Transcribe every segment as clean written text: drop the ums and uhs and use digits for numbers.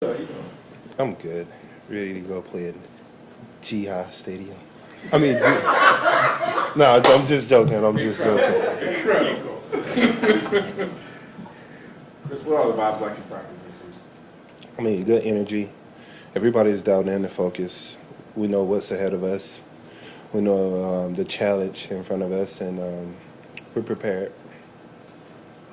I'm good. Ready to go play at G-High Stadium. I mean, no, I'm just joking. I'm just joking. Incredible. Chris, what are the vibes like in practice this week? I mean, good energy. Everybody's down there in the focus. We know what's ahead of us. We know the challenge in front of us, and we're prepared.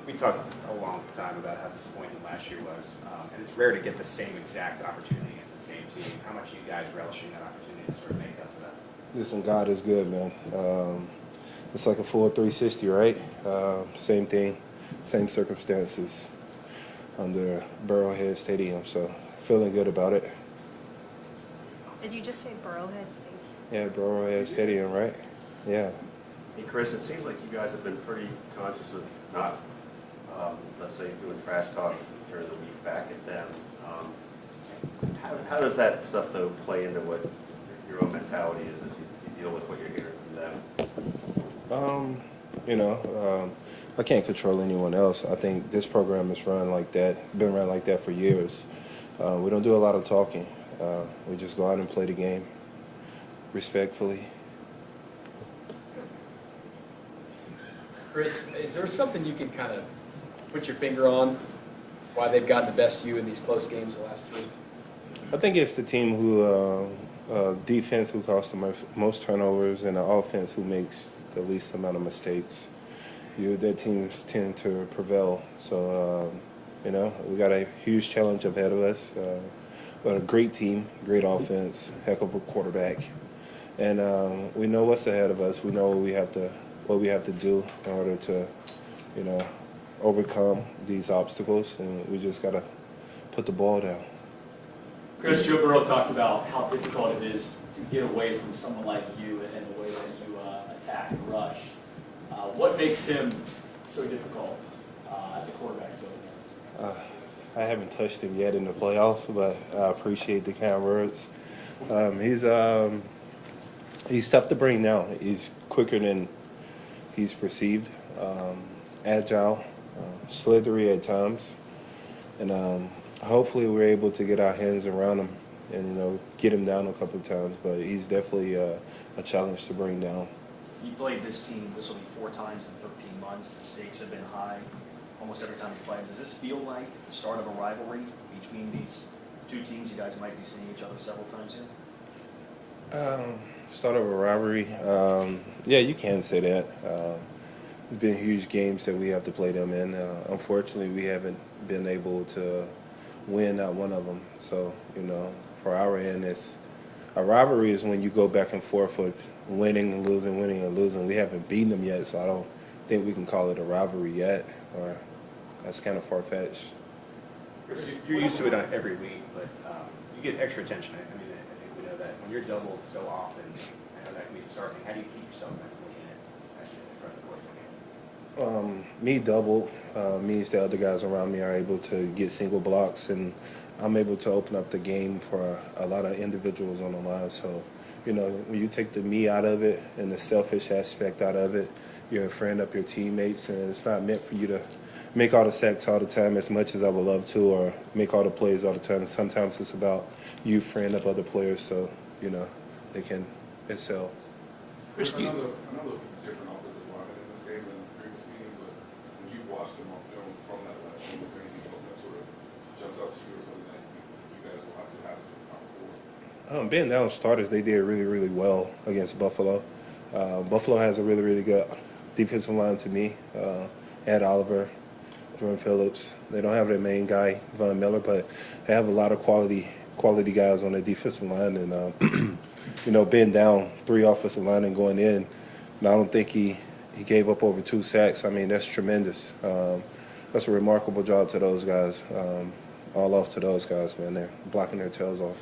We talked a long time about how disappointing last year was, and it's rare to get the same exact opportunity against the same team. How much are you guys relishing that opportunity to sort of make up for that? Listen, God is good, man. It's like a full 360, right? Same thing, same circumstances under Burrowhead Stadium, so feeling good about it. Did you just say Burrowhead Stadium? Yeah, Burrowhead Stadium, right? Yeah. Hey, Chris, it seems like you guys have been pretty conscious of not, let's say, doing trash talk during the week back at them. How does that stuff, though, play into what your own mentality is as you deal with what you're hearing from them? I can't control anyone else. I think this program is run like that. It's been run like that for years. We don't do a lot of talking. We just go out and play the game respectfully. Chris, is there something you can kind of put your finger on why they've gotten the best of you in these close games the last three? I think it's the team who, defense who caused the most turnovers, and the offense who makes the least amount of mistakes. Their teams tend to prevail. So, we got a huge challenge ahead of us. But a great team, great offense, heck of a quarterback. And we know what's ahead of us. We know what we have to do in order to, overcome these obstacles, and we just got to put the ball down. Chris, Joe Burrow talked about how difficult it is to get away from someone like you and the way that you attack and rush. What makes him so difficult as a quarterback to go against? I haven't touched him yet in the playoffs, but I appreciate the kind words. He's tough to bring down. He's quicker than he's perceived, agile, slithery at times, and hopefully we're able to get our hands around him and get him down a couple of times. But he's definitely a challenge to bring down. You played this team, this will be 4 times in 13 months. The stakes have been high almost every time you play. Does this feel like the start of a rivalry between these two teams? You guys might be seeing each other several times here. Start of a rivalry. Yeah, you can say that. There's been huge games that we have to play them in. Unfortunately, we haven't been able to win not one of them. So, for our end, a rivalry is when you go back and forth with winning and losing, winning and losing. We haven't beaten them yet, so I don't think we can call it a rivalry yet, or that's kind of far-fetched. You're used to it every week, but you get extra attention. I think we know that when you're doubled so often, I know that can be disheartening. How do you keep yourself mentally in it actually throughout the course of the game? Me double means the other guys around me are able to get single blocks, and I'm able to open up the game for a lot of individuals on the line. So, when you take the me out of it and the selfish aspect out of it, you're freeing up your teammates, and it's not meant for you to make all the sacks all the time as much as I would love to, or make all the plays all the time. Sometimes it's about you freeing up other players so, they can excel. Chris, another different offensive lineman in this game than the previous game, but when you watched them on film from that last game, is there anything else that sort of jumps out to you or something that you guys will have to have to account for? Being down starters, they did really, really well against Buffalo. Buffalo has a really, really good defensive line to me. Ed Oliver, Jordan Phillips. They don't have their main guy, Von Miller, but they have a lot of quality guys on their defensive line. And, being down 3 offensive line and going in, and I don't think he gave up over 2 sacks. I mean, that's tremendous. That's a remarkable job to those guys. All off to those guys, man. They're blocking their tails off.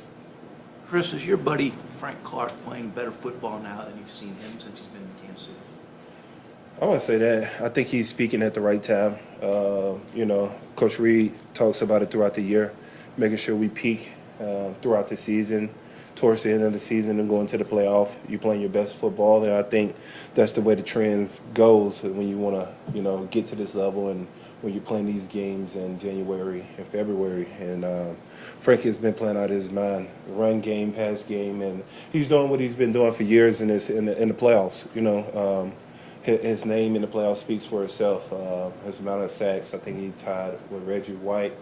Chris, is your buddy Frank Clark playing better football now than you've seen him since he's been in Kansas City? I wouldn't say that. I think he's speaking at the right time. Coach Reed talks about it throughout the year, making sure we peak throughout the season, towards the end of the season and going to the playoff. You're playing your best football, and I think that's the way the trends goes when you want to, get to this level and when you're playing these games in January and February. And Frank has been playing out of his mind, run game, pass game, and he's doing what he's been doing for years in the playoffs. You know, his name in the playoffs speaks for itself. His amount of sacks, I think he tied with Reggie White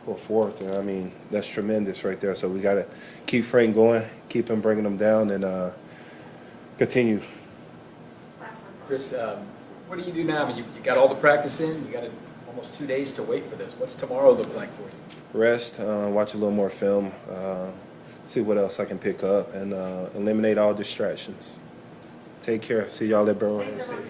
for fourth. And I mean, that's tremendous right there. So we got to keep Frank going, keep him bringing them down, and continue. Chris, what do you do now? I mean, you got all the practice in. You got almost 2 days to wait for this. What's tomorrow look like for you? Rest, watch a little more film, see what else I can pick up, and eliminate all distractions. Take care. See y'all at Burrowhead. Thanks, everyone.